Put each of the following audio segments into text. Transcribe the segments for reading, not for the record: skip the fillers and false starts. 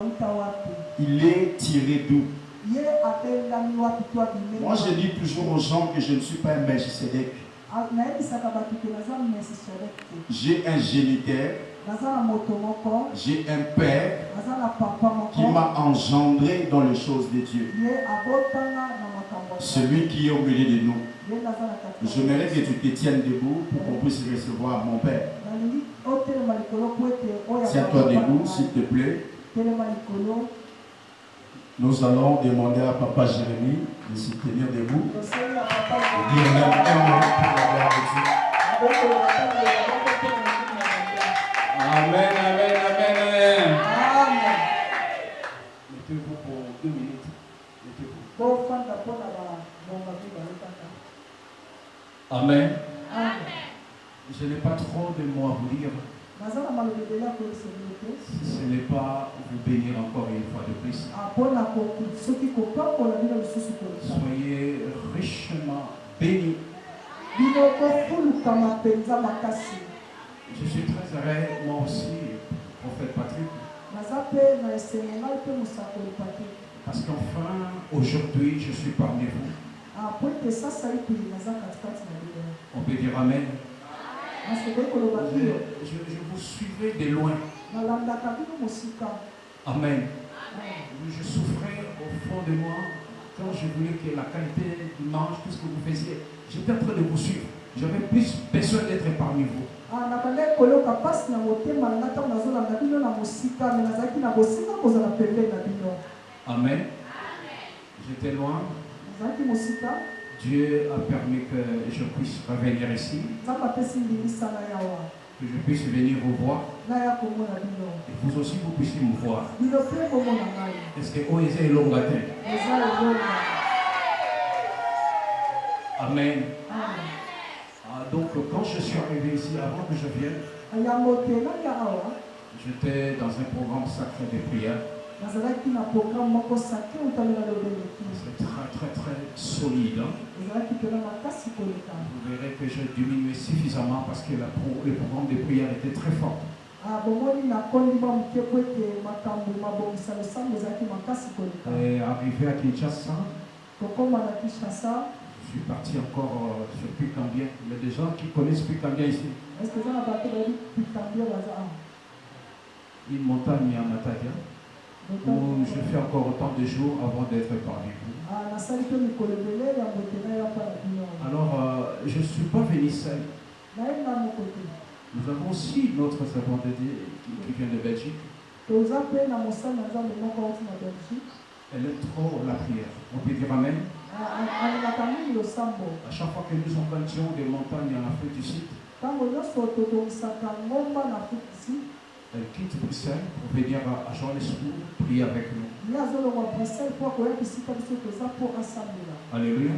Il est tiré d'où? Moi, je dis toujours aux gens que je ne suis pas un Melchisedec. J'ai un géniteur, j'ai un père qui m'a engendré dans les choses de Dieu. Celui qui est au milieu de nous. J'aimerais que tu te tiennes debout pour qu'on puisse recevoir mon père. Tiens-toi debout, s'il te plaît. Nous allons demander à Papa Jérémie de se tenir debout et dire même un mot pour la gloire de Dieu. Amen, amen, amen, amen. Mettez-vous pour 2 minutes. Mettez-vous. Amen. Je n'ai pas trop de mots à vous dire. Ce n'est pas vous bénir encore une fois de plus. Soyez richement bénis. Je suis très heureux, moi aussi, prophète Patrick. Parce qu'enfin, aujourd'hui, je suis parmi vous. On peut dire Amen. Je vous suivais de loin. Amen. Je souffrais au fond de moi quand je voulais que la qualité d'image, tout ce que vous faisiez, j'étais en train de vous suivre. J'avais plus besoin d'être parmi vous. Amen. J'étais loin. Dieu a permis que je puisse revenir ici, que je puisse venir vous voir, et vous aussi vous puissiez me voir. Est-ce que Oese est long matin? Amen. Donc quand je suis arrivé ici, avant que je vienne, j'étais dans un programme sacré de prière. C'est très très solide. Vous verrez que j'ai diminué suffisamment parce que le programme de prière était très fort. Et arrivé à Kinshasa, je suis parti encore sur Picambien. Il y a des gens qui connaissent Picambien ici. Une montagne à Matadia, où je fais encore autant de jours avant d'être parmi vous. Alors, je ne suis pas venu seul. Nous avons aussi notre servante de Dieu qui vient de Belgique. Elle aime trop la prière. On peut dire Amen. À chaque fois que nous engageons des montagnes en Afrique du Sud, elle quitte Bruxelles pour venir à Johannesburg prier avec nous. Alléluia.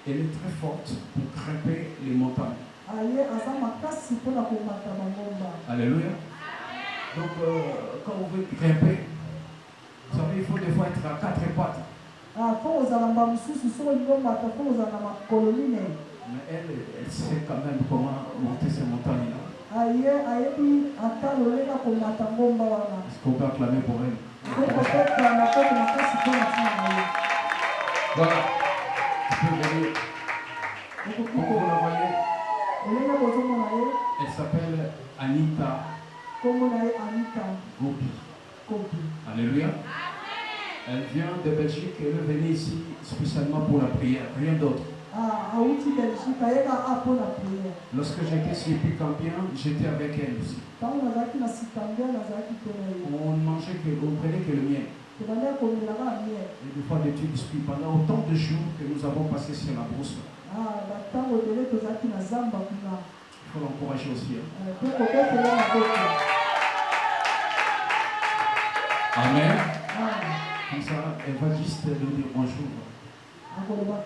Elle est très forte pour grimper les montagnes. Alléluia. Donc, quand on veut grimper, vous savez, il faut des fois être à 4 pattes. Mais elle sait quand même comment monter ces montagnes-là. Est-ce qu'on peut acclamer pour elle? Voilà. Comme vous la voyez, elle s'appelle Anita Gopi. Alléluia. Elle vient de Belgique, elle est venue ici spécialement pour la prière, rien d'autre. Lorsque j'étais sur Picambien, j'étais avec elle aussi. On mangeait que, on prenait que le miel. Et des fois des tubes biscuits pendant autant de jours que nous avons passé sur la brousse. Il faut l'encourager aussi. Amen. Comme ça, elle va juste nous dire bonjour. Bonjour,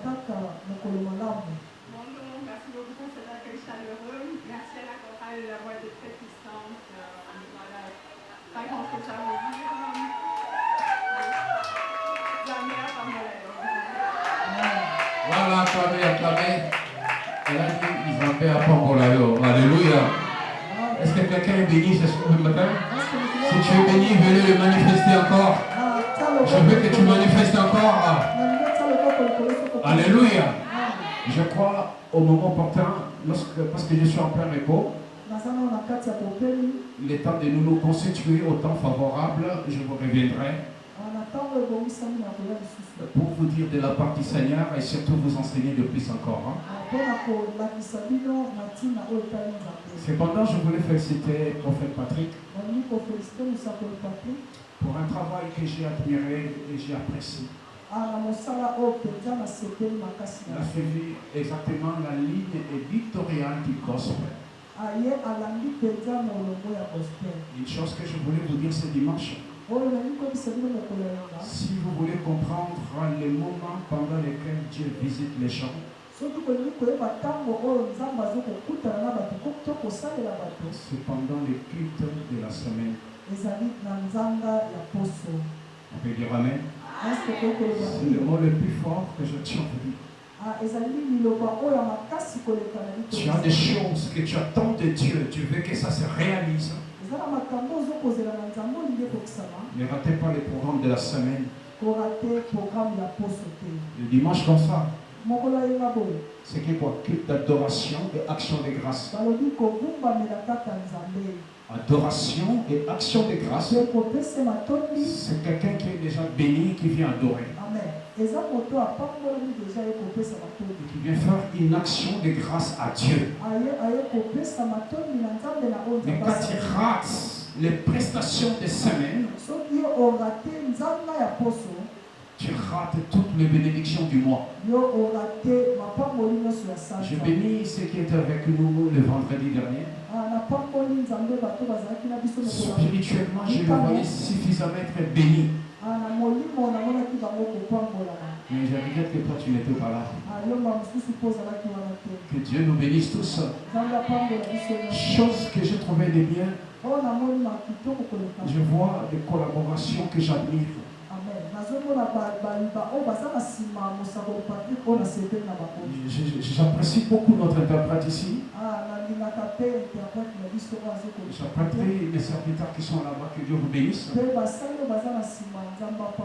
merci beaucoup pour cet accueil chaleureux. Merci à la chorale de la voix de très puissante. Voilà, pas grand-chose à vous dire. La meilleure parmi Voilà, acclamez. Elle a dit Isabelle à Pangolayo. Alléluia. Est-ce que quelqu'un est béni ce matin? Si tu es béni, venez le manifester encore. Je veux que tu manifestes encore. Alléluia. Je crois au moment opportun, parce que je suis en plein repos, il est temps de nous constituer au temps favorable. Je vous reviendrai pour vous dire de la partie Seigneur et surtout vous enseigner de plus encore. Cependant, je voulais féliciter le prophète Patrick pour un travail que j'ai admiré et j'ai apprécié. Il a suivi exactement la ligne éditoriale du gospel. Une chose que je voulais vous dire ce dimanche, si vous voulez comprendre les moments pendant lesquels Dieu visite les gens, c'est pendant les cultes de la semaine. On peut dire Amen. C'est le mot le plus fort que je tiens à vous dire. Tu as des choses que tu attends de Dieu, tu veux que ça se réalise. Ne ratez pas les programmes de la semaine. Le dimanche comme ça, c'est quoi? Culte d'adoration et action de grâce. Adoration et action de grâce, c'est quelqu'un qui est déjà béni, qui vient adorer. Et qui vient faire une action de grâce à Dieu. Mais quand tu rates les prestations de semaine, tu rates toutes les bénédictions du mois. Je bénis ceux qui étaient avec nous le vendredi dernier. Spirituellement, je le voyais suffisamment être béni. Mais je regrette que toi tu n'étais pas là. Que Dieu nous bénisse tous. Chose que j'ai trouvé de bien, je vois des collaborations que j'admire. J'apprécie beaucoup notre interprète ici. J'apprécie les serviteurs qui sont là-bas, que Dieu vous bénisse.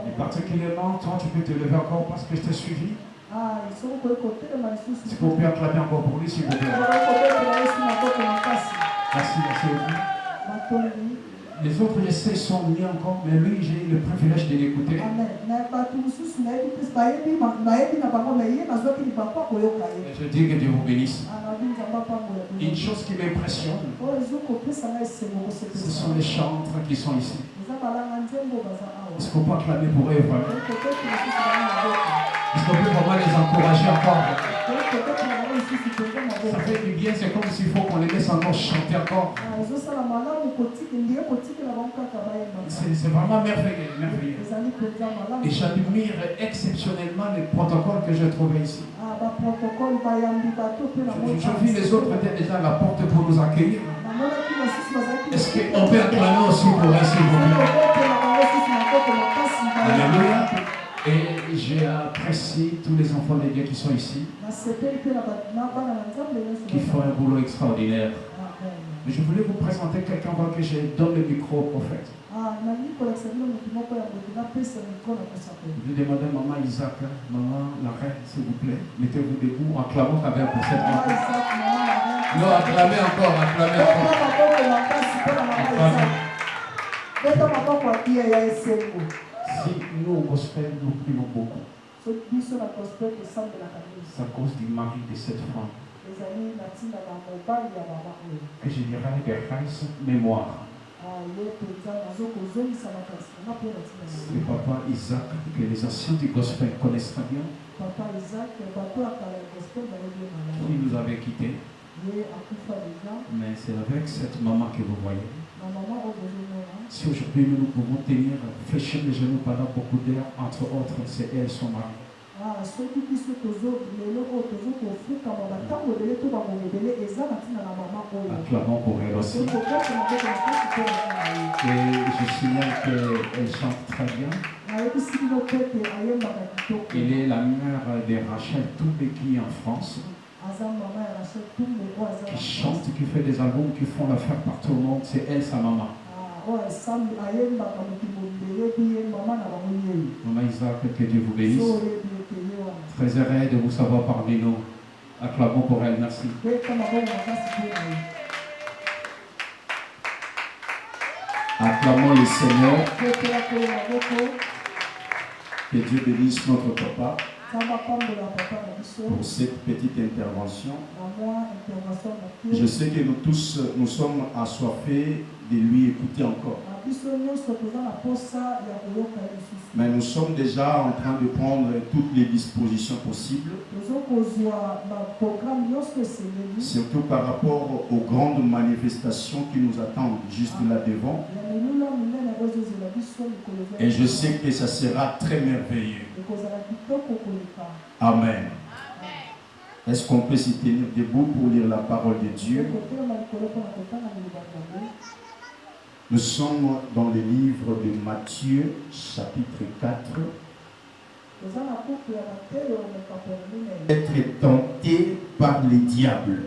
Et particulièrement, toi, tu peux te lever encore parce que je t'ai suivi. Si vous pouvez acclamer encore pour lui, s'il vous plaît. Merci, merci beaucoup. Les autres essais sont mis encore, mais lui, j'ai eu le privilège de l'écouter. Je dis que Dieu vous bénisse. Une chose qui m'impressionne, ce sont les chantres qui sont ici. Est-ce qu'on peut acclamer pour eux vraiment? Est-ce qu'on peut vraiment les encourager encore? Ça fait du bien, c'est comme s'il faut qu'on les laisse encore chanter encore. C'est vraiment merveilleux, merveilleux. Et j'admire exceptionnellement les protocoles que j'ai trouvés ici. Je vis les autres étaient déjà à la porte pour nous accueillir. Est-ce qu'on peut acclamer aussi pour eux, s'il vous plaît? Alléluia. Et j'ai apprécié tous les enfants de Dieu qui sont ici, qui font un boulot extraordinaire. Mais je voulais vous présenter quelqu'un avant que je donne le micro au prophète. Je vais demander à maman Isaac, maman la reine, s'il vous plaît, mettez-vous debout, acclamons quand même pour cette maman. Non, acclamez encore, acclamez encore. Si nous, au gospel, nous prions beaucoup, c'est à cause du mari de cette femme que je dirais des grâces mémoire. C'est papa Isaac que les anciens du gospel connaissent très bien, qui nous avait quittés. Mais c'est avec cette maman que vous voyez. Si aujourd'hui nous pouvons tenir, fléchir les genoux pendant beaucoup d'heures, entre autres, c'est elle, son mari. Acclamons pour elle aussi. Et je signale qu'elle chante très bien. Elle est la mère de Rachel Toubé qui est en France, qui chante, qui fait des albums, qui font l'affaire partout au monde. C'est elle, sa maman. Maman Isaac, que Dieu vous bénisse. Très heureux de vous savoir parmi nous. Acclamons pour elle, merci. Acclamons le Seigneur. Que Dieu bénisse notre papa pour cette petite intervention. Je sais que nous tous, nous sommes assoiffés de lui écouter encore. Mais nous sommes déjà en train de prendre toutes les dispositions possibles. Surtout par rapport aux grandes manifestations qui nous attendent juste là devant. Et je sais que ça sera très merveilleux. Amen. Est-ce qu'on peut s'y tenir debout pour lire la parole de Dieu? Nous sommes dans le livre de Matthieu, chapitre 4. Être tenté par les diables.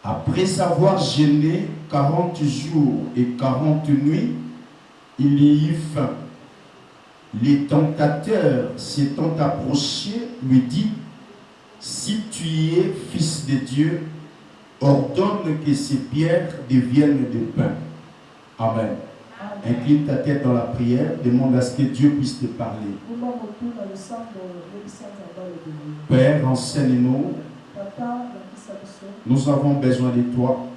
Après avoir jeûné 40 jours et 40 nuits, il y eut faim. Les tentateurs s'étant approchés lui dit: si tu es fils de Dieu, ordonne que ces pierres deviennent des pains. Amen. Incline ta tête dans la prière, demande à ce que Dieu puisse te parler. Père, enseigne-nous. Nous avons besoin de toi.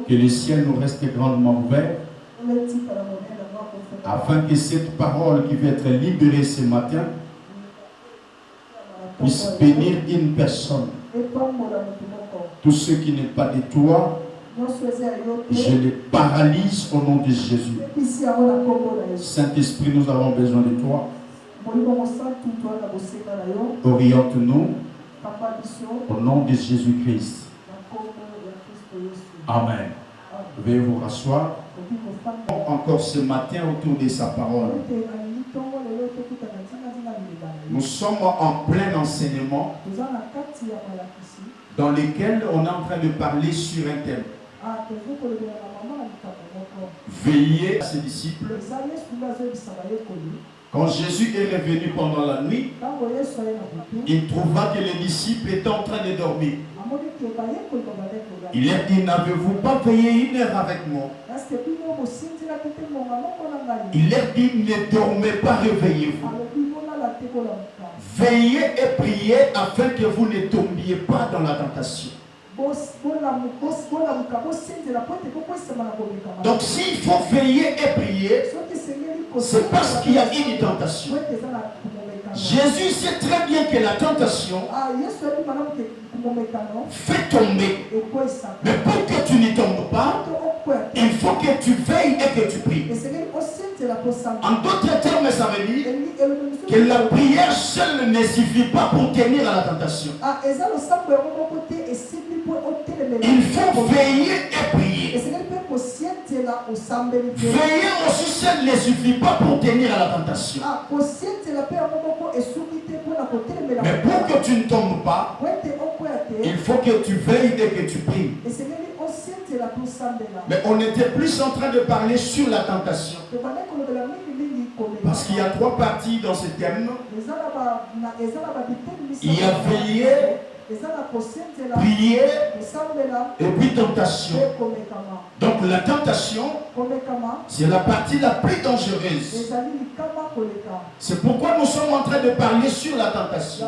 Que le ciel nous reste grandement ouvert, afin que cette parole qui va être libérée ce matin puisse bénir une personne. Tout ce qui n'est pas de toi, je les paralyse au nom de Jésus. Saint-Esprit, nous avons besoin de toi. Oriente-nous au nom de Jésus-Christ. Amen. Veuillez vous rasseoir. Encore ce matin autour de sa parole. Nous sommes en plein enseignement dans lequel on est en train de parler sur un thème. Veillez à ses disciples. Quand Jésus est revenu pendant la nuit, il trouva que les disciples étaient en train de dormir. Il leur dit: n'avez-vous pas veillé une heure avec moi? Il leur dit: ne dormez pas, réveillez-vous. Veillez et priez afin que vous ne tombiez pas dans la tentation. Donc s'il faut veiller et prier, c'est parce qu'il y a une tentation. Jésus sait très bien que la tentation fait tomber. Mais pour que tu n'y tombes pas, il faut que tu veilles et que tu pries. En d'autres termes, ça veut dire que la prière seule ne suffit pas pour tenir à la tentation. Il faut veiller et prier. Veiller aussi seul ne suffit pas pour tenir à la tentation. Mais pour que tu ne tombes pas, il faut que tu veilles et que tu pries. Mais on était plus en train de parler sur la tentation. Parce qu'il y a trois parties dans ce thème. Il y a veiller, prier et puis tentation. Donc la tentation, c'est la partie la plus dangereuse. C'est pourquoi nous sommes en train de parler sur la tentation.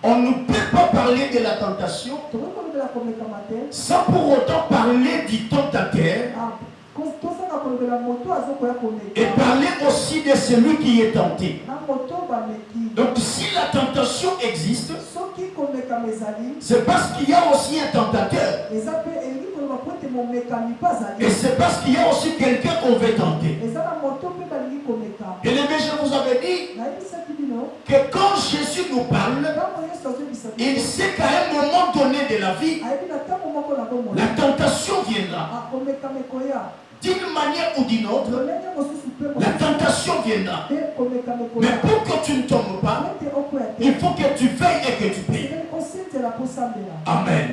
On ne peut pas parler de la tentation sans pour autant parler du tentateur et parler aussi de celui qui est tenté. Donc si la tentation existe, c'est parce qu'il y a aussi un tentateur. Et c'est parce qu'il y a aussi quelqu'un qu'on veut tenter. Et les je vous avais dit que quand Jésus nous parle, il sait qu'à un moment donné de la vie, la tentation viendra. D'une manière ou d'une autre, la tentation viendra. Mais pour que tu ne tombes pas, il faut que tu veilles et que tu pries. Amen.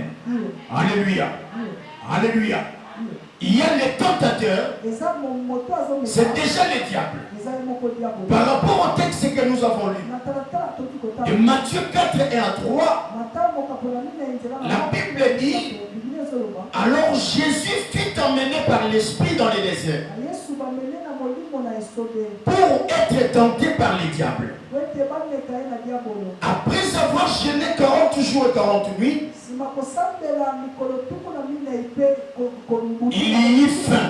Alléluia. Alléluia. il y a les tentateurs, c'est déjà le diable. Par rapport au texte que nous avons lu, de Matthieu 4 et 3, la Bible dit, alors Jésus fut emmené par l'Esprit dans le désert pour être tenté par les diables. Après avoir jeûné 40 jours et 40 nuits, il y eut faim.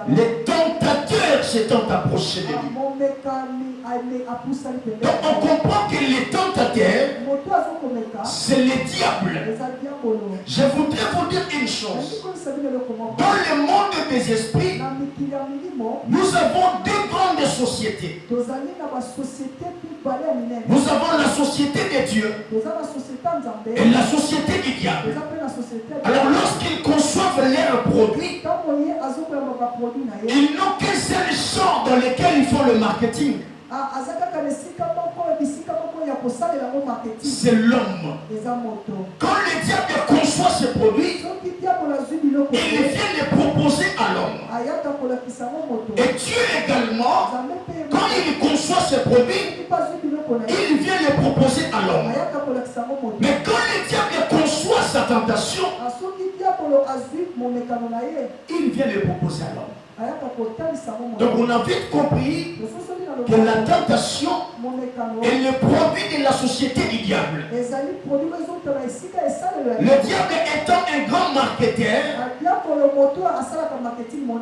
Les tentateurs s'étant approchés de lui. Donc on comprend que les tentateurs, c'est les diables. Je voudrais vous dire une chose. Dans le monde des esprits, nous avons deux grandes sociétés. Nous avons la société des dieux et la société du diable. Alors lorsqu'ils conçoivent leurs produits, ils n'ont qu'un seul champ dans lequel ils font le marketing. C'est l'homme. Quand le diable conçoit ses produits, il vient les proposer à l'homme. Et Dieu également, quand il conçoit ses produits, il vient les proposer à l'homme. Mais quand le diable conçoit sa tentation, il vient les proposer à l'homme. Donc on a vite compris que la tentation est le produit de la société du diable. Le diable étant un grand marketeur,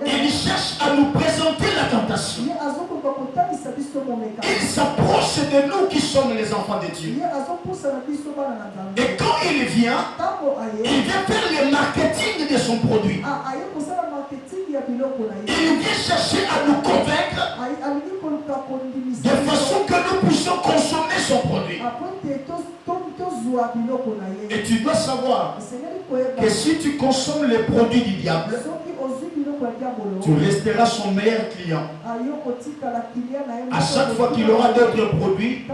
il cherche à nous présenter la tentation. Il s'approche de nous qui sommes les enfants de Dieu. Et quand il vient faire le marketing de son produit. Il vient chercher à nous convaincre de façon que nous puissions consommer son produit. Et tu dois savoir que si tu consommes les produits du diable, tu resteras son meilleur client. À chaque fois qu'il aura d'autres produits,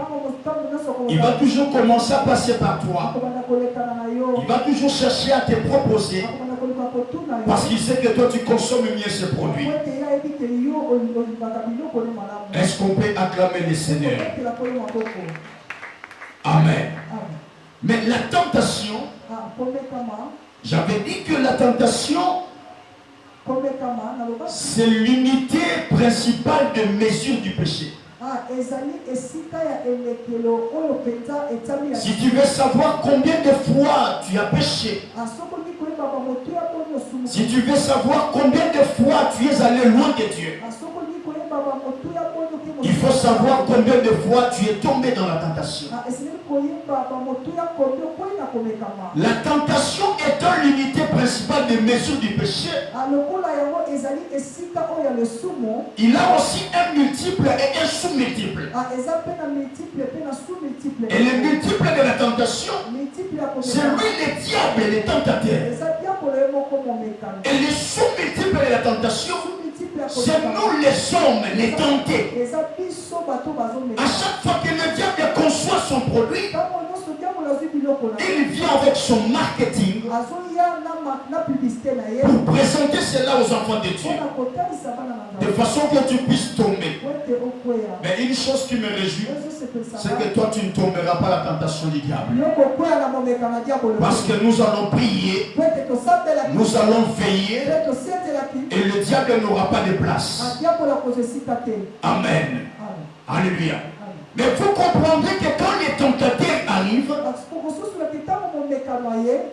il va toujours commencer à passer par toi. Il va toujours chercher à te proposer parce qu'il sait que toi tu consommes mieux ce produit. Est-ce qu'on peut acclamer le Seigneur? Amen. Mais la tentation, j'avais dit que la tentation, c'est l'unité principale de mesure du péché. Si tu veux savoir combien de fois tu as péché, si tu veux savoir combien de fois tu es allé loin de Dieu, il faut savoir combien de fois tu es tombé dans la tentation. La tentation étant l'unité principale de mesure du péché, il a aussi un multiple et un sous-multiple. Et le multiple de la tentation, c'est lui le diable et les tentateurs. Et le sous-multiple de la tentation, c'est nous les hommes, les tentés. À chaque fois que le diable conçoit son produit, il vient avec son marketing pour présenter cela aux enfants de Dieu, de façon que tu puisses tomber. Mais une chose qui me réjouit, c'est que toi tu ne tomberas pas à la tentation du diable. Parce que nous allons prier, nous allons veiller, et le diable n'aura pas de place. Amen. Alléluia. Mais vous comprendrez que quand les tentateurs arrivent,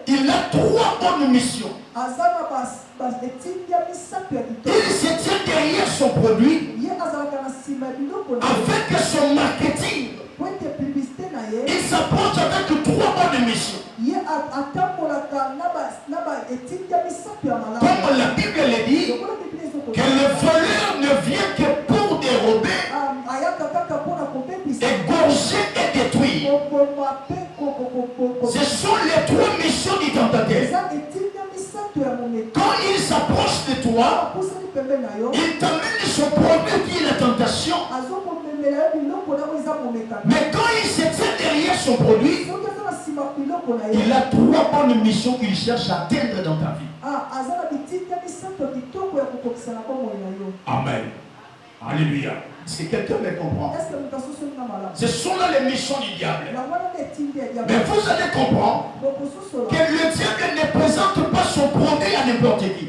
il a trois bonnes missions. Il se tient derrière son produit avec son marketing. Il s'approche avec trois bonnes missions. Comme la Bible le dit, que le voleur ne vient que pour dérober, égorger et détruire. Ce sont les trois missions du tentateur. Quand il s'approche de toi, il t'amène son produit qui est la tentation. Mais quand il se tient derrière son produit, il a trois bonnes missions qu'il cherche à atteindre dans ta vie. Amen. Alléluia. Est-ce que quelqu'un me comprend? Ce sont là les missions du diable. Mais vous allez comprendre que le diable ne présente pas son produit à n'importe qui.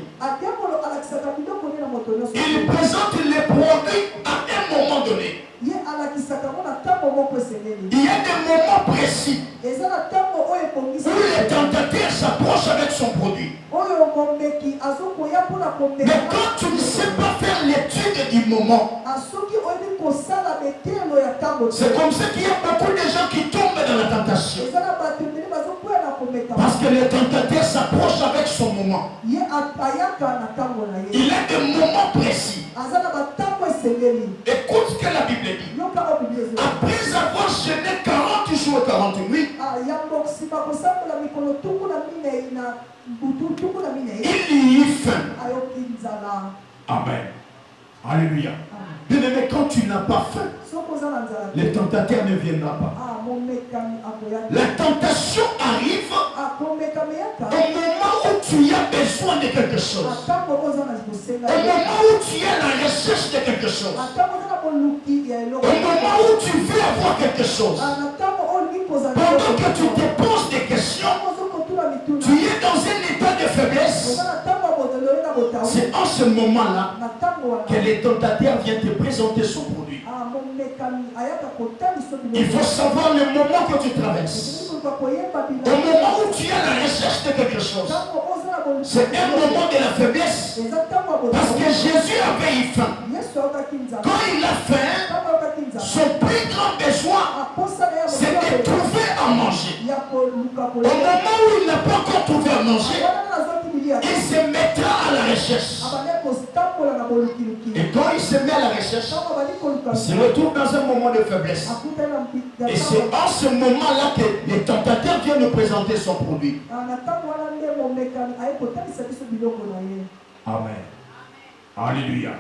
Il présente les produits à un moment donné. Il y a des moments précis où le tentateur s'approche avec son produit. Mais quand tu ne sais pas faire l'étude du moment, c'est comme ça qu'il y a beaucoup de gens qui tombent dans la tentation. Parce que le tentateur s'approche avec son moment. Il a des moments précis. Écoute ce que la Bible dit. Après avoir jeûné 40 jours et 40 nuits, il y eut faim. Amen. Alléluia. Bien-aimé, quand tu n'as pas faim, le tentateur ne viendra pas. La tentation arrive au moment où tu as besoin de quelque chose. Au moment où tu es à la recherche de quelque chose. Au moment où tu veux avoir quelque chose. Pendant que tu te poses des questions, tu es dans un état de faiblesse. C'est en ce moment-là que le tentateur vient te présenter son produit. Il faut savoir le moment que tu traverses. Au moment où tu es à la recherche de quelque chose, c'est un moment de la faiblesse. Parce que Jésus avait eu faim. Quand il a faim, son plus grand besoin, c'est de trouver à manger. Au moment où il n'a pas encore trouvé à manger, il se mettra à la recherche. Et quand il se met à la recherche, il se retrouve dans un moment de faiblesse. Et c'est en ce moment-là que le tentateur vient nous présenter son produit. Amen. Alléluia.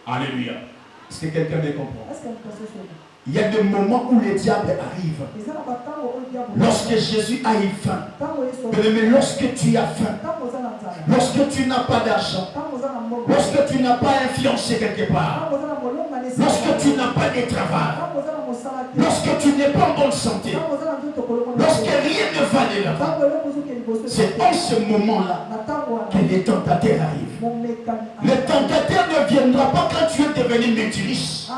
Alléluia. Est-ce que quelqu'un me comprend? Il y a des moments où le diable arrive. Lorsque Jésus a eu faim. Mais lorsque tu as faim, lorsque tu n'as pas d'argent, lorsque tu n'as pas influencé quelque part, lorsque tu n'as pas de travail, lorsque tu n'es pas en bonne santé, lorsque rien ne va de l'avant, c'est en ce moment-là que le tentateur arrive. Le tentateur ne viendra pas quand tu es devenu multiriche.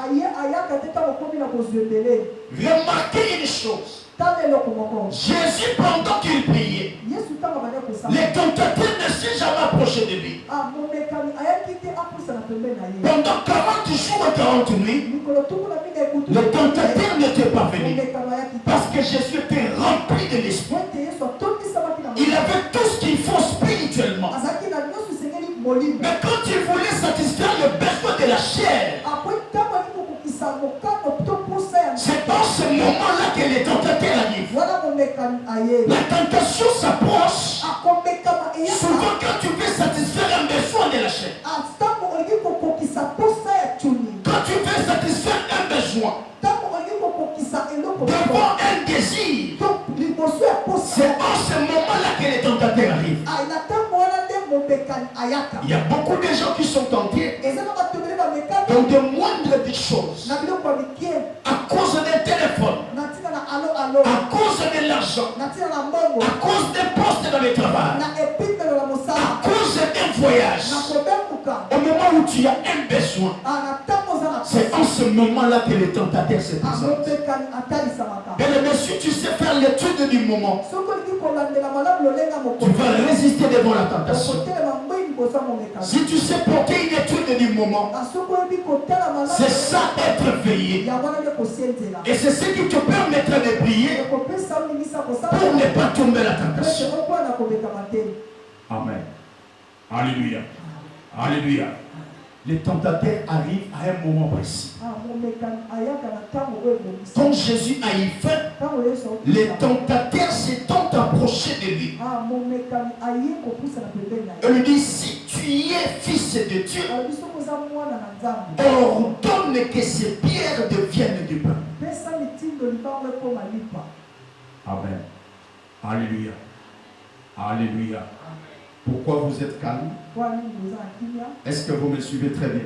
Remarquez une chose. Jésus, pendant qu'il priait, le tentateur ne s'est jamais approché de lui. Pendant 40 jours et 40 nuits, le tentateur n'était pas venu. Parce que Jésus était rempli de l'esprit. Il avait tout ce qu'il faut spirituellement. Mais quand il voulait satisfaire le besoin de la chair, c'est dans ce moment-là que les tentateurs arrivent. La tentation s'approche souvent quand tu veux satisfaire un besoin de la chair. Quand tu veux satisfaire un besoin devant un désir, c'est en ce moment-là que les tentateurs arrivent. Il y a beaucoup de gens qui sont tentés dans de moindres petites choses. À cause d'un téléphone, à cause de l'argent, à cause d'un poste dans le travail, à cause d'un voyage. Au moment où tu as un besoin, c'est en ce moment-là que le tentateur se présente. Mais si tu sais faire l'étude du moment, tu vas résister devant la tentation. Si tu sais porter une étude du moment, c'est ça être veillé. Et c'est ce qui te permettra de prier pour ne pas tomber la tentation. Amen. Alléluia. Alléluia. Les tentateurs arrivent à un moment précis. Quand Jésus a eu faim, les tentateurs s'étant approchés de lui. Et lui dit, si tu es fils de Dieu, ordonne que ces pierres deviennent du pain. Amen. Alléluia. Alléluia. Pourquoi vous êtes calme? Est-ce que vous me suivez très bien?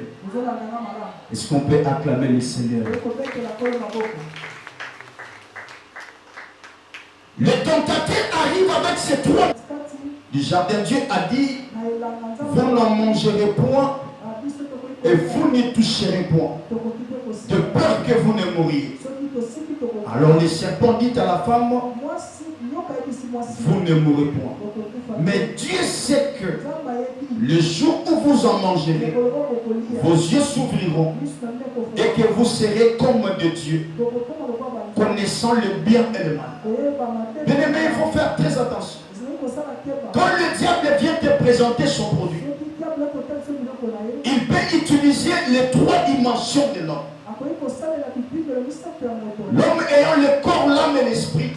Est-ce qu'on peut acclamer le Seigneur? Le tentateur arrive avec ses trois du jardin. Dieu a dit, vous n'en mangerez point et vous n'y toucherez point, de peur que vous ne mouriez. Alors le serpent dit à la femme, vous ne mourrez point. Mais Dieu sait que le jour où vous en mangerez, vos yeux s'ouvriront et que vous serez comme de Dieu, connaissant le bien et le mal. Bien aimé, il faut faire très attention. Quand le diable vient te présenter son produit, il peut utiliser les trois dimensions de l'homme. L'homme ayant le corps, l'âme et l'esprit,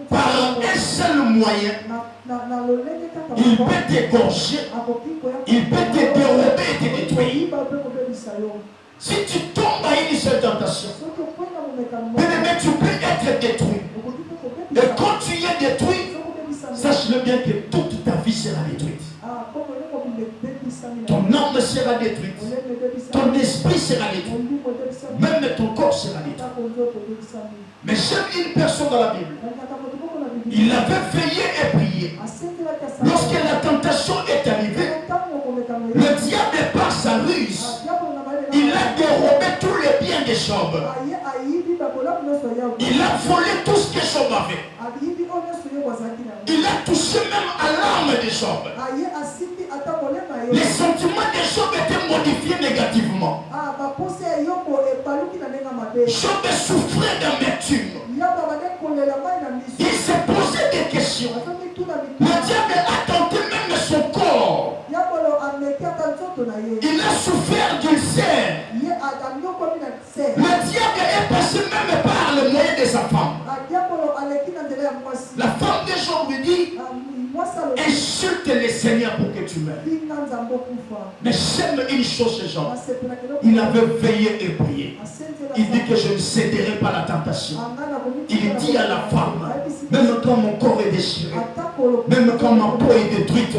par un seul moyen, il peut t'égorger, il peut te dérober et te détruire. Si tu tombes à une seule tentation, tu peux être détruit. Et quand tu es détruit, sache-le bien que toute ta vie sera détruite. Ton âme sera détruite. Ton esprit sera détruit. Même ton corps sera détruit. Mais j'aime une personne dans la Bible. Il avait veillé et prié. Lorsque la tentation est arrivée, le diable par sa ruse, il a dérobé tous les biens de Job. Il a volé tout ce que Job avait. Il a touché même à l'âme de Job. Les sentiments de Job étaient modifiés négativement. Job souffrait d'amertume. Il s'est posé des questions. Le diable a tenté même son corps. Il a souffert d'ulcère. Le diable est passé même par le moyen de sa femme. La femme de Job lui dit, insulte le Seigneur pour que tu meurs. Mais j'aime une chose chez Job. Il avait veillé et prié. Il dit que je ne céderai pas à la tentation. Il dit à la femme, même quand mon corps est déchiré, même quand ma peau est détruite,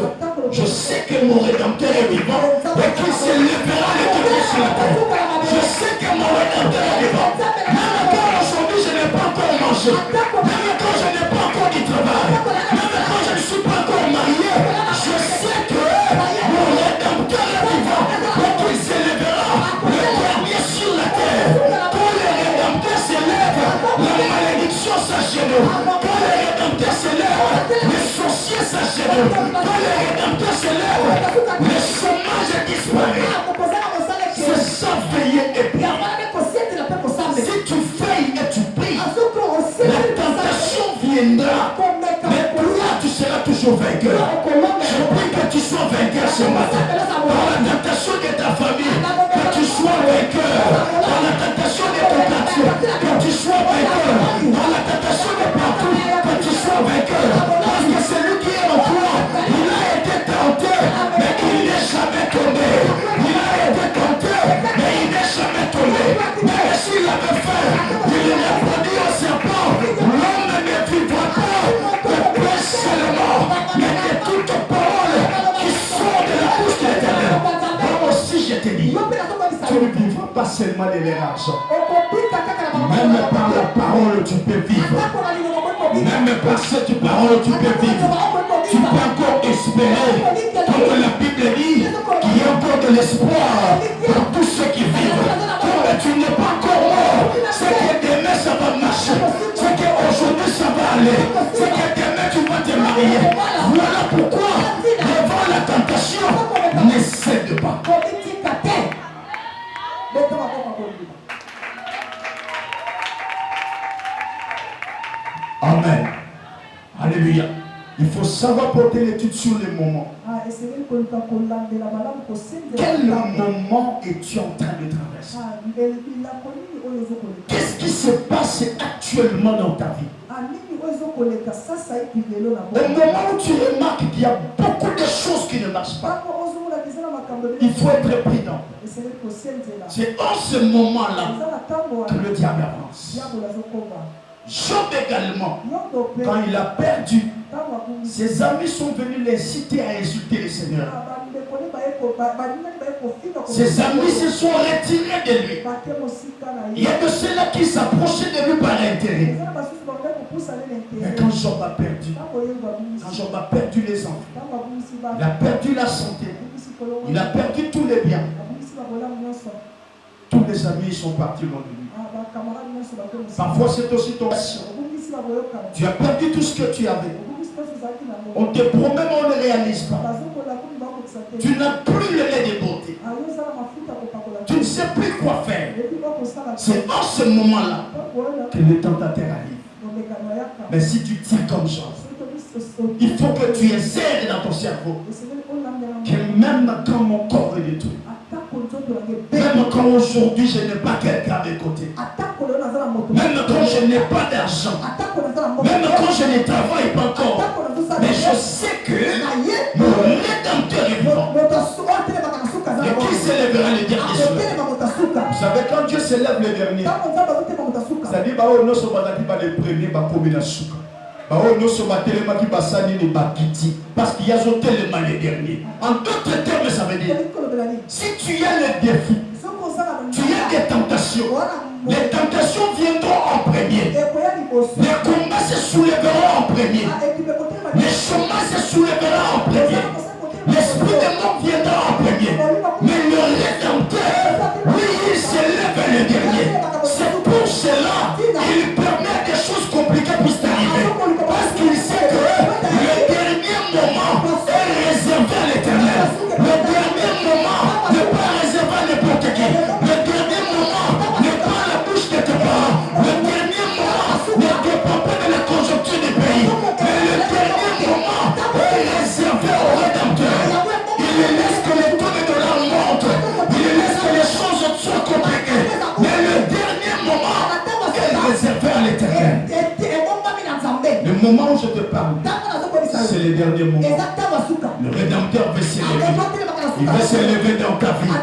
je sais que mon Rédempteur est vivant et qu'il se lèvera le dernier sur la terre. Je sais que mon Rédempteur est vivant. Même quand aujourd'hui je n'ai pas encore mangé, même quand je n'ai pas encore du travail, même quand je ne suis pas encore marié, je sais que mon Rédempteur est vivant et qu'il se lèvera le dernier sur la terre. Quand le Rédempteur se lève, la malédiction s'achève. Quand le Rédempteur se lève, les sorciers s'achèvent. Quand le Rédempteur se lève, le chômage disparaît. C'est ça, veiller et prier. Si tu veilles et tu pries, la tentation viendra. Mais toi, tu seras toujours vainqueur. Je prie que tu sois vainqueur ce matin. Dans la tentation de ta famille, que tu sois vainqueur. Dans la tentation de ton quartier, que tu sois vainqueur. Dans la tentation de partout, que tu sois vainqueur. Parce que celui qui est en toi, il a été tenté, mais il n'est jamais tombé. Il a été tenté, mais il n'est jamais tombé. Même s'il avait faim, il répondit au serpent, l'homme ne vivra pas de pain seulement, mais de toute parole qui sort de la bouche de l'Éternel. Moi aussi je te dis, tu ne vivras pas seulement de l'argent. Même par la parole tu peux vivre. Même par cette parole tu peux vivre. Tu peux encore espérer. Comme la Bible dit, qu'il y a encore de l'espoir pour tous ceux qui vivent. Comme tu n'es pas encore mort, c'est que demain ça va marcher. C'est qu'aujourd'hui ça va aller. C'est que demain tu vas te marier. Voilà pourquoi, devant la tentation, ne cède pas. Amen. Alléluia. Il faut savoir porter l'étude sur les moments. Quel moment es-tu en train de traverser? Qu'est-ce qui se passe actuellement dans ta vie? Au moment où tu remarques qu'il y a beaucoup de choses qui ne marchent pas, il faut être prudent. C'est en ce moment-là que le diable avance. Job également, quand il a perdu, ses amis sont venus l'inciter à insulter le Seigneur. Ses amis se sont retirés de lui. Il y a de ceux-là qui s'approchaient de lui par intérêt. Mais quand Job a perdu, les enfants, il a perdu la santé, il a perdu tous les biens, tous les amis sont partis loin de lui. Parfois c'est aussi ton cas. Tu as perdu tout ce que tu avais. On te promet mais on ne réalise pas. Tu n'as plus le lait de beauté. Tu ne sais plus quoi faire. C'est en ce moment-là que le tentateur arrive. Mais si tu tiens comme ça, il faut que tu insères dans ton cerveau que même quand mon corps est détruit, même quand aujourd'hui je n'ai pas quelqu'un à mes côtés, même quand je n'ai pas d'argent, même quand je ne travaille pas encore, mais je sais que mon Rédempteur est vivant. Et qui s'élèvera le dernier soir? Vous savez, quand Dieu s'élève le dernier, c'est-à-dire que nous sommes les premiers à commettre la souka. Parce qu'il y a tellement les derniers. En d'autres termes, ça veut dire, si tu as le défi, tu as des tentations. Les tentations viendront en premier. Les combats se soulèveront en premier. Les chemins se soulèveront en premier. L'esprit de mort viendra en premier. Mais le Rédempteur, lui, il s'élève le dernier. C'est pour cela qu'il permet des choses compliquées puissent arriver. Parce qu'il sait que le dernier moment est réservé à l'Éternel. Le dernier moment n'est pas réservé à n'importe qui. Le dernier moment n'est pas à la bouche de tes parents. Le dernier moment ne dépend pas de la conjoncture du pays. Mais le dernier moment est réservé au Rédempteur. Il laisse que les taux de dollars montent. Il laisse que les choses soient compliquées. Mais le dernier moment est réservé à l'Éternel. Le moment où je te parle, c'est le dernier moment. Le Rédempteur veut s'élever. Il veut s'élever dans ta vie.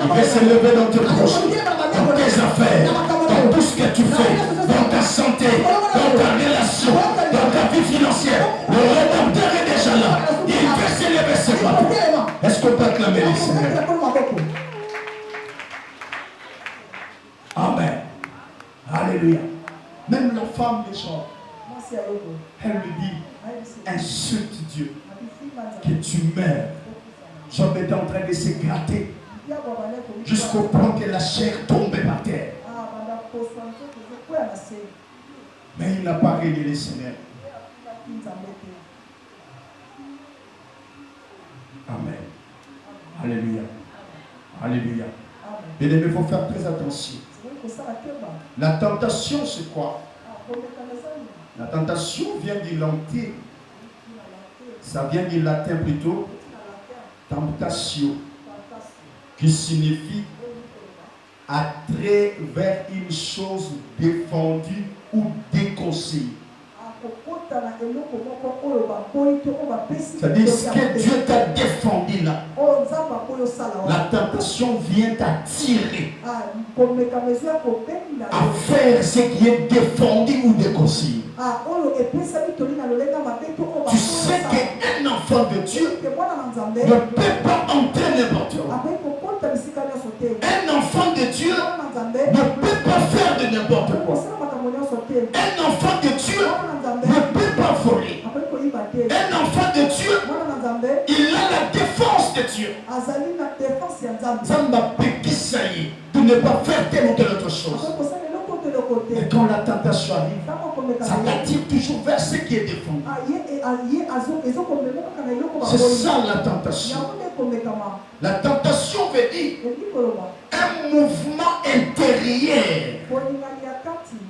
Il veut s'élever dans tes projets, dans tes affaires, dans tout ce que tu fais, dans ta santé, dans ta relation, dans ta vie financière. Le Rédempteur est déjà là. Il veut s'élever ce matin. Est-ce qu'on peut acclamer le Seigneur? Amen. Alléluia. Même la femme des gens, elle lui dit, insulte Dieu, que tu meurs. Job était en train de se gratter jusqu'au point que la chair tombe par terre. Mais il n'a pas régné le Seigneur. Amen. Alléluia. Alléluia. Mais il faut faire très attention. La tentation, c'est quoi? La tentation vient du latin. Ça vient du latin plutôt. Tentation. Qui signifie attrait vers une chose défendue ou déconseillée. C'est-à-dire ce que Dieu t'a défendu là. La tentation vient t'attirer à faire ce qui est défendu ou déconseillé. Tu sais qu'un enfant de Dieu ne peut pas entrer n'importe où. Un enfant de Dieu ne peut pas faire de n'importe quoi. Un enfant de Dieu ne peut pas voler. Un enfant de Dieu, il a la défense de Dieu. Ça m'a péqué ça y est, de ne pas faire telle ou telle autre chose. Et quand la tentation arrive, ça t'attire toujours vers ce qui est défendu. C'est ça la tentation. La tentation veut dire un mouvement intérieur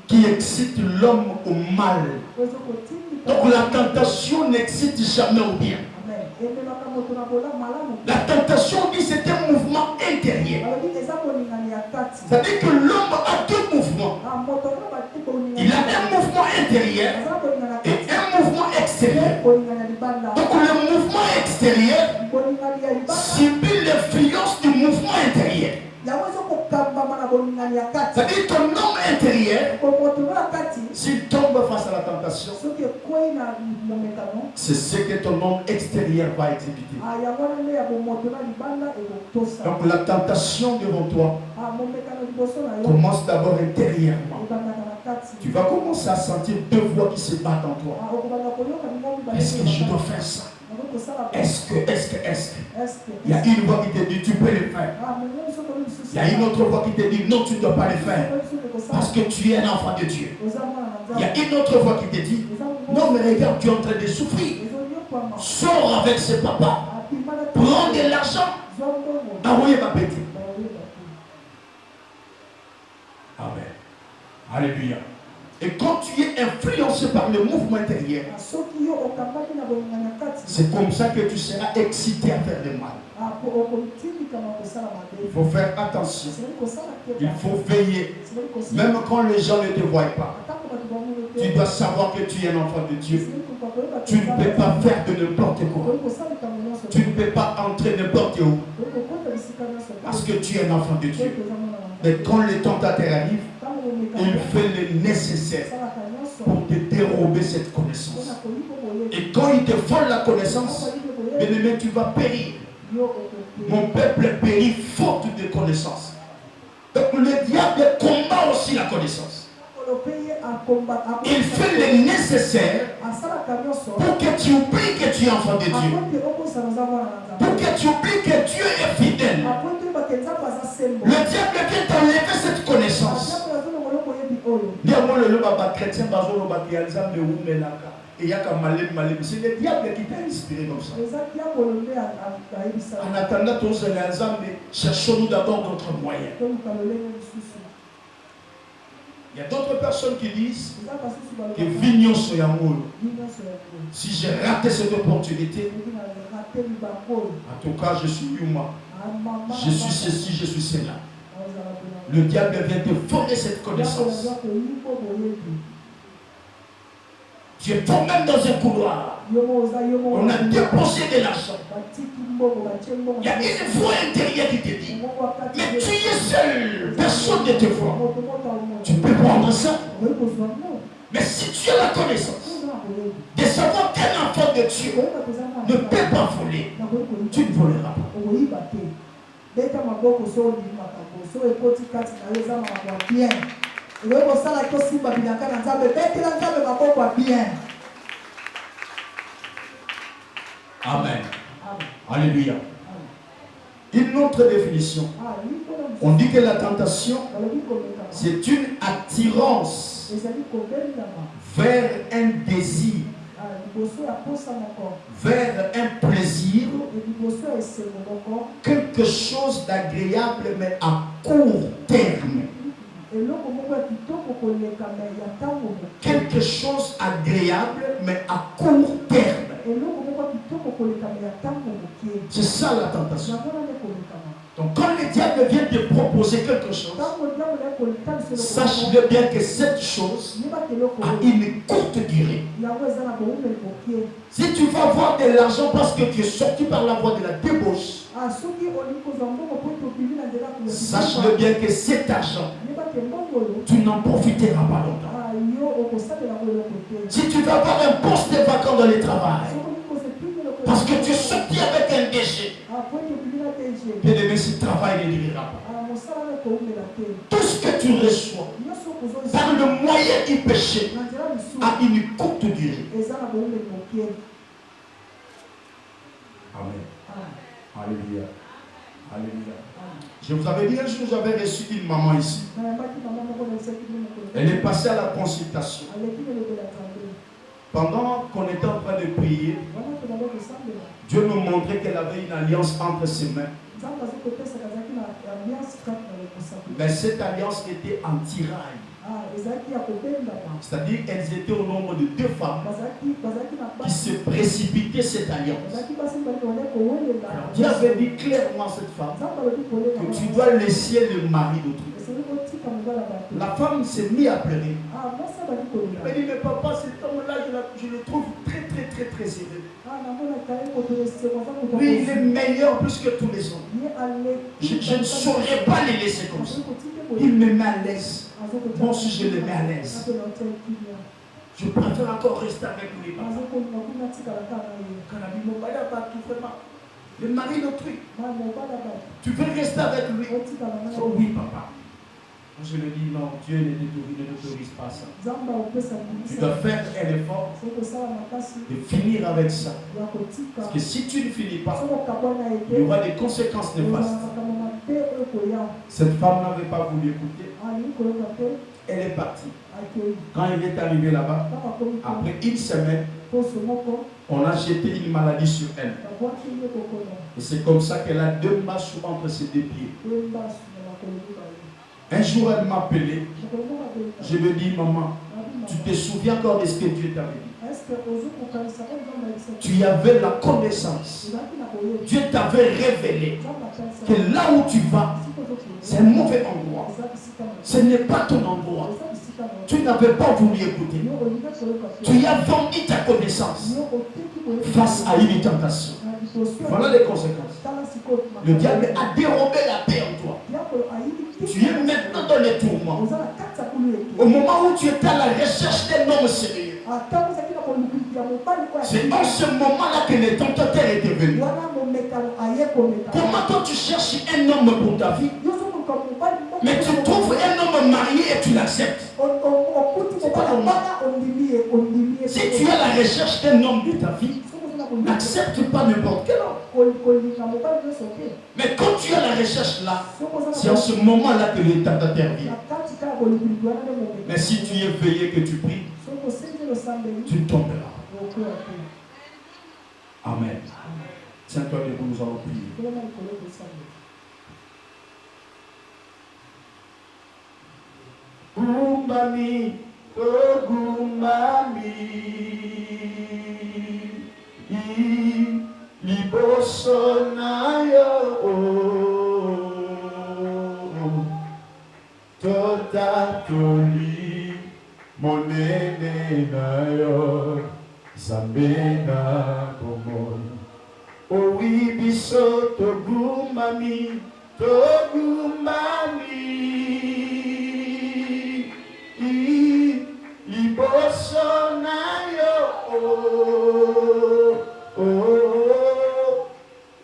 qui excite l'homme au mal. Donc la tentation n'excite jamais au bien. La tentation dit c'est un mouvement intérieur. C'est-à-dire que l'homme a deux mouvements. Il a un mouvement intérieur et un mouvement extérieur. Donc le mouvement extérieur subit l'influence du mouvement intérieur. C'est-à-dire que ton homme intérieur s'il tombe face à la tentation, c'est ce que ton homme extérieur va exécuter. Donc la tentation devant toi commence d'abord intérieurement. Tu vas commencer à sentir deux voix qui se battent en toi. Est-ce que je dois faire ça? Est-ce que il y a une voix qui te dit tu peux le faire. Il y a une autre voix qui te dit non, tu ne dois pas le faire parce que tu es un enfant de Dieu. Il y a une autre voix qui te dit non, mais regarde, tu es en train de souffrir. Sors avec ce papa, prends de l'argent, envoyez ma petite. Amen. Alléluia. Et quand tu es influencé par le mouvement intérieur, c'est comme ça que tu seras excité à faire le mal. Il faut faire attention. Il faut veiller. Même quand les gens ne te voient pas, tu dois savoir que tu es un enfant de Dieu. Tu ne peux pas faire de n'importe quoi. Tu ne peux pas entrer n'importe où. Parce que tu es un enfant de Dieu. Mais quand le tentateur arrive, il fait le nécessaire pour te dérober cette connaissance. Et quand il te vole la connaissance, bien-aimé, tu vas périr. Mon peuple périt faute de connaissance. Donc le diable combat aussi la connaissance. Il fait le nécessaire pour que tu oublies que tu es enfant de Dieu. Pour que tu oublies que Dieu est fidèle. Le diable vient t'enlever cette connaissance. C'est le diable qui t'a inspiré comme ça. En attendant tous les ensemble, cherchons-nous d'abord d'autres moyens. Il y a d'autres personnes qui disent que Vignon Soyamolo, si j'ai raté cette opportunité, en tout cas je suis Yuma, je suis ceci, je suis cela. Le diable vient te voler cette connaissance. Tu es toi-même dans un couloir. On a déposé de l'argent. Il y a une voix intérieure qui te dit mais tu es seul, personne ne te voit. Tu peux prendre ça. Mais si tu as la connaissance de savoir qu'un enfant de Dieu ne peut pas voler, tu ne voleras pas. Amen. Alléluia. Une autre définition. On dit que la tentation, c'est une attirance vers un désir, vers un plaisir, quelque chose d'agréable mais à court terme. Quelque chose agréable mais à court terme. C'est ça la tentation. Donc quand le diable vient te proposer quelque chose, sache-le bien que cette chose a une courte durée. Si tu vas avoir de l'argent parce que tu es sorti par la voie de la débauche, sache-le bien que cet argent, tu n'en profiteras pas longtemps. Si tu vas avoir un poste vacant dans le travail, parce que tu es sorti avec un déchet, bien aimé, ce travail ne durera pas. Tout ce que tu reçois par le moyen du péché a une courte durée. Amen. Alléluia. Alléluia. Je vous avais dit un jour, j'avais reçu une maman ici. Elle est passée à la consultation. Pendant qu'on était en train de prier, Dieu me montrait qu'elle avait une alliance entre ses mains. Mais cette alliance était en tiraille. C'est-à-dire qu'elles étaient au nombre de 2 femmes qui se précipitaient cette alliance. Alors Dieu avait dit clairement à cette femme que tu dois laisser le mari d'autrui. La femme s'est mise à pleurer. Elle m'a dit mais papa, cet homme-là, je le trouve très heureux. Oui, il est meilleur plus que tous les autres. Je ne saurais pas les laisser comme ça. Il me met à l'aise. Moi aussi, je le mets à l'aise. Je préfère encore rester avec lui. Le mari d'autrui. Tu veux rester avec lui? Oh oui, papa. Je le dis, non, Dieu ne t'autorise pas ça. Tu dois faire un effort de finir avec ça. Parce que si tu ne finis pas, il y aura des conséquences néfastes. Cette femme n'avait pas voulu écouter. Elle est partie. Quand elle est arrivée là-bas, après une semaine, on a jeté une maladie sur elle. Et c'est comme ça qu'elle a 2 marches entre ses 2 pieds. Un jour, elle m'a appelé. Je lui ai dit, maman, tu te souviens encore de ce que Dieu t'avait dit? Tu avais la connaissance. Dieu t'avait révélé que là où tu vas, c'est un mauvais endroit. Ce n'est pas ton endroit. Tu n'avais pas voulu écouter. Tu as vendu ta connaissance face à une tentation. Voilà les conséquences. Le diable a dérobé la paix en toi. Tu es maintenant dans les tourments. Au moment où tu étais à la recherche d'un homme sérieux, c'est en ce moment-là que le tentateur est venu. Comment toi tu cherches un homme pour ta vie, mais tu trouves un homme marié et tu l'acceptes? C'est pas normal. Si tu es à la recherche d'un homme de ta vie, n'accepte pas n'importe quel homme. Mais quand tu es à la recherche là, c'est en ce moment-là que le tentateur vient. Mais si tu es veillé que tu pries, tu tomberas. Amen. Tiens-toi debout, nous allons prier. Gumbami, oh Gumbami, liboso na yo, tota toli, monene na yo, zambe na bomoi. Oh oui, biso to Gumbami, to Gumbami. Liboso na yo,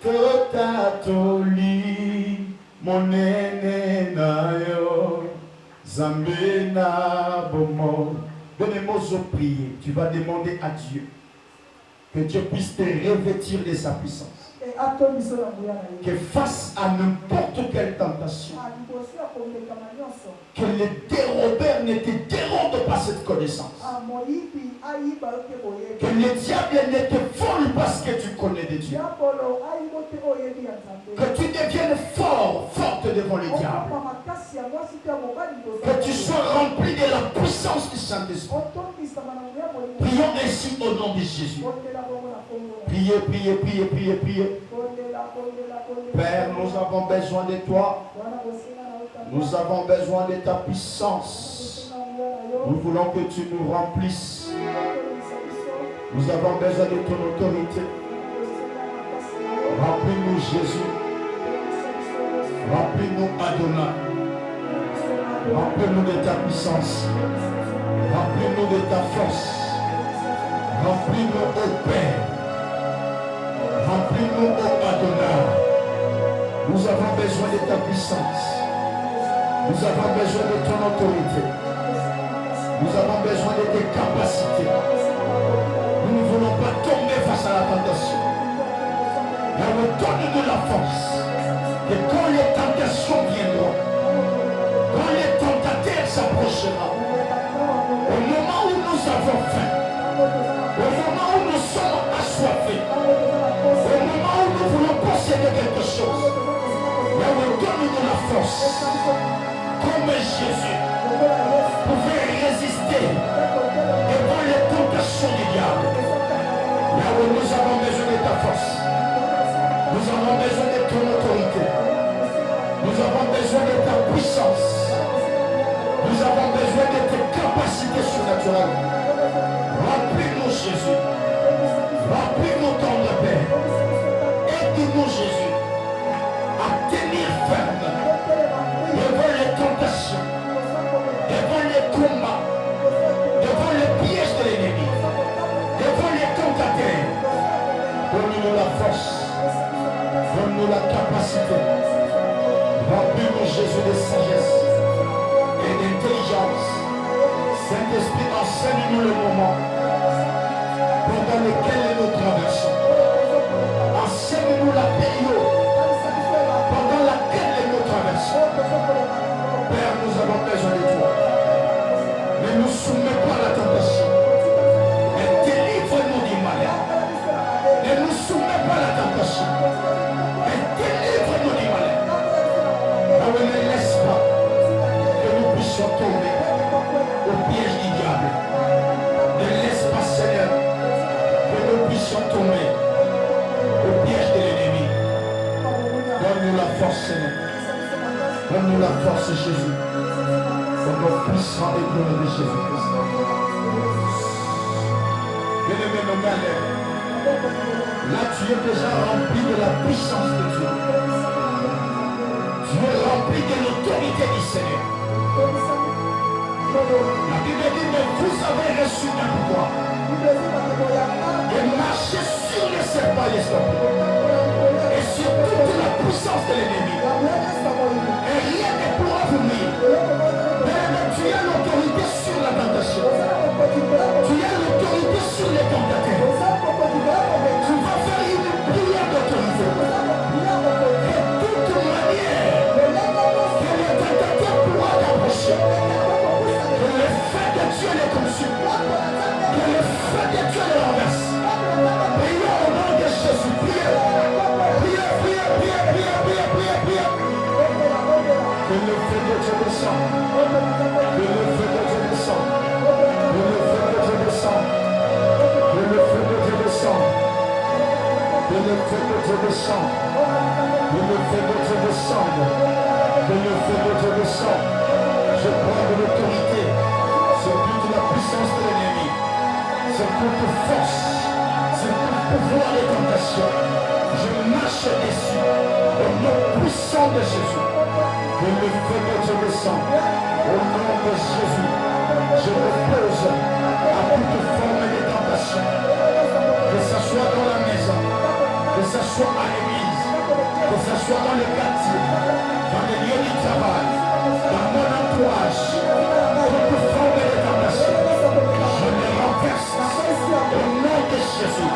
tota toli, monene na yo, zambe na bomo. Donnez-moi prier. Tu vas demander à Dieu que Dieu puisse te revêtir de sa puissance. Que face à n'importe quelle tentation, que les dérobeurs ne te dérobent pas cette connaissance. Que le diable ne te vole pas ce que tu connais de Dieu. Que tu deviennes fort, forte devant le diable. Que tu sois rempli de la puissance du Saint-Esprit. Prions ainsi au nom de Jésus. Priez, priez, priez, priez, priez. Père, nous avons besoin de toi. Nous avons besoin de ta puissance. Nous voulons que tu nous remplisses. Nous avons besoin de ton autorité. Remplis-nous Jésus. Remplis-nous Adonai. Remplis-nous de ta puissance. Remplis-nous de ta force. Remplis-nous au Père. Remplis-nous au Adonai. Nous avons besoin de ta puissance. Nous avons besoin de ton autorité. Nous avons besoin de tes capacités. Nous ne voulons pas tomber face à la tentation. Mais donne-nous la force. Et quand les tentations viendront, quand les tentateurs s'approcheront, au moment où nous avons faim, au moment où nous sommes assoiffés, au moment où nous voulons posséder quelque chose, donne-nous la force. Comme Jésus pouvait résister devant les tentations du diable. Là où nous avons besoin de ta force, nous avons besoin de ton autorité, nous avons besoin de ta puissance, nous avons besoin de tes capacités surnaturelles. Remplis-nous Jésus, remplis-nous ton Père, aide-nous Jésus à tenir ferme devant les tentations. dans lesquelles nous traversons. Enseigne-nous la période pendant laquelle nous traversons. Père, nous avons besoin de toi. Ne nous soumets pas à la tentation. Mais délivre-nous du malheur. Ne nous soumets pas à la tentation. Mais délivre-nous du malheur. Ne laisse pas que nous puissions tomber au piège du diable. Ne laisse pas, Seigneur, que nous puissions tomber au piège de l'ennemi. Donne-nous la force, Seigneur. Donne-nous la force, Jésus. Au nom puissant et glorieux de Jésus-Christ. Bien-aimé, nos galères. Là, tu es déjà rempli de la puissance de Dieu. Tu es rempli de l'autorité du Seigneur. La Bible dit, mais vous avez reçu un pouvoir de marcher sur les serpents et les scorpions et sur toute la puissance de l'ennemi. Et rien ne pourra vous nuire. Mais tu as l'autorité sur la tentation. Tu as l'autorité sur les tentateurs. Tu vas faire une prière d'autorité. De toute manière que le tentateur pourra t'approcher. Que le feu de Dieu les consume. Que le feu de Dieu les renverse. Prions au nom de Jésus. Priez. Priez, priez, priez, priez, priez, priez, priez. Que le feu de Dieu descende. Que le feu de Dieu descende. Que le feu de Dieu descende. Que le feu de Dieu descende. Que le feu de Dieu descende. Que le feu de Dieu descende. Que le feu de Dieu descende. Je prends de l'autorité sur toute la puissance de l'ennemi, sur toute force, sur tout pouvoir de tentation. Je marche dessus au nom puissant de Jésus. Que le feu de Dieu descende. Au nom de Jésus, je m'oppose à toute forme de tentation. Que ce soit dans la maison, que ce soit à l'église, que ce soit dans le quartier, dans les lieux du travail, dans mon entourage, toute forme de tentation, je le renverse au nom de Jésus.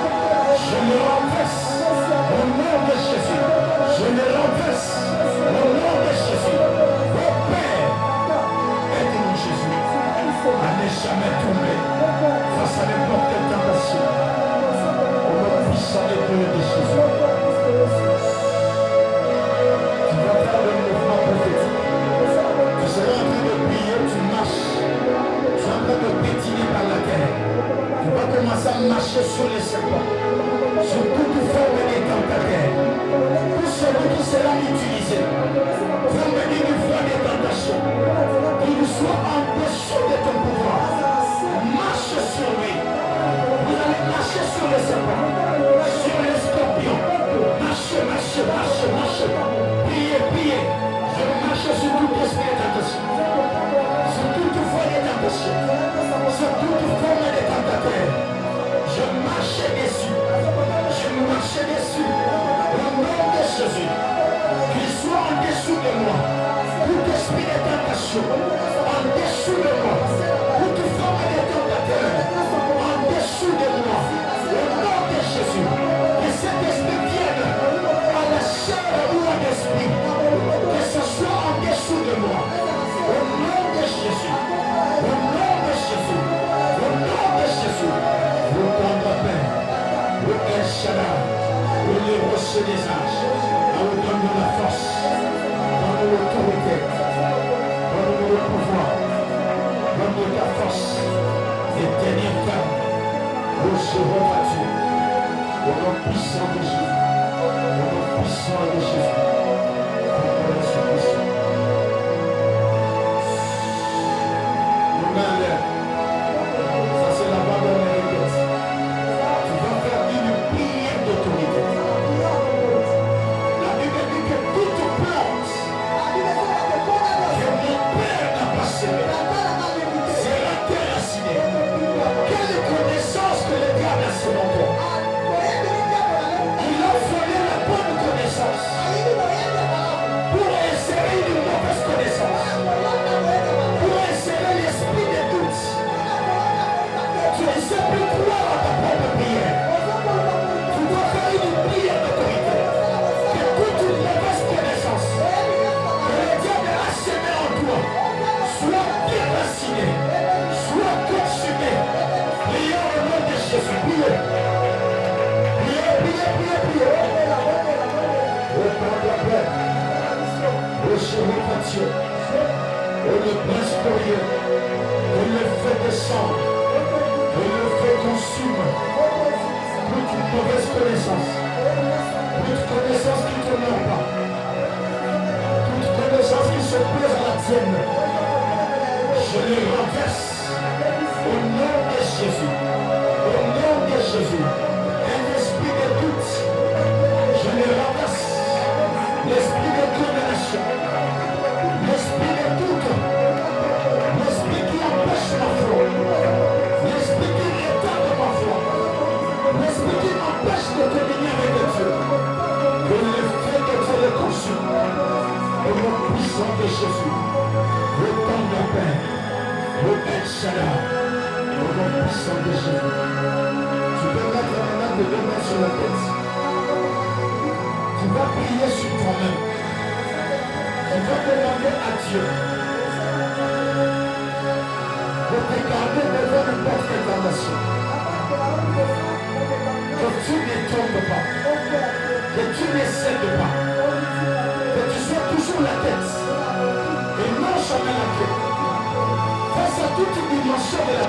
Je le renverse au nom de Jésus. Je le renverse au nom de Jésus. Oh Père, aide-nous Jésus à ne jamais tomber face à n'importe quelle tentation. Au nom puissant et glorieux de Jésus. Tu vas faire le mouvement prophétique. Tu seras en train de prier, tu marches. Tu es en train de pétiner par la terre. Tu vas commencer à marcher sur les serpents, sur toute forme de tentateur. Tout celui qui sera utilisé pour mener une voie de tentation, qu'il soit en dessous de ton pouvoir. Marche sur lui. Vous allez marcher sur les serpents, sur les scorpions. Marchez, marchez, marchez, marchez. Priez, priez. Je marche sur tout esprit de tentation, sur toute voie de tentation, sur toute forme de tentateur. Je marche dessus. Je marche dessus. Au nom de Jésus. Qu'il soit en dessous de moi. Tout esprit de tentation. En dessous de moi. Toute forme de tentateur. En dessous de moi. Au nom de Jésus. Que cet esprit vienne à la chair ou à l'esprit. Que ce soit en dessous de moi. Au nom de Jésus. Au nom de Jésus. Au nom de Jésus. Vous prendre paix. Le El Shaddai. Le rocher des âges. À vous donner la force. Donne-nous l'autorité. Donne-nous le pouvoir. Donne-nous ta force. Et tenir ferme. Au Jéhovah Dieu. Au nom puissant de Jésus. Au nom puissant de Jésus. Ça c'est la bande de l'Église. Tu vas faire une prière d'autorité. La Bible dit que toute plante que mon Père n'a pas semée sera déracinée. Quelle connaissance que le diable a selon toi? Il a volé la bonne connaissance. le blesse pour Dieu. Que le feu descende. Que le feu consume toute mauvaise connaissance. Toute connaissance qui ne t'honore pas. Toute connaissance qui se plaise à la tienne. Je les renverse au nom de Jésus. Au nom de Jésus. Un esprit de doute. Je les renverse. L'esprit de condamnation. L'esprit de doute. L'esprit qui empêche ma foi. L'esprit qui retarde ma foi. L'esprit qui m'empêche de communier avec Dieu. Que le feu de Dieu le consume. Au nom puissant de Jésus. Le temps de la paix. Le El Shaddai. Au nom puissant de Jésus. Tu peux mettre maintenant tes deux mains sur la tête. Tu vas prier sur toi-même. Tu vas demander à Dieu de te garder devant n'importe quelle tentation. Que tu ne tombes pas. Que tu ne cèdes pas. Que tu sois toujours la tête. Et non jamais la queue. Face à toute dimension de la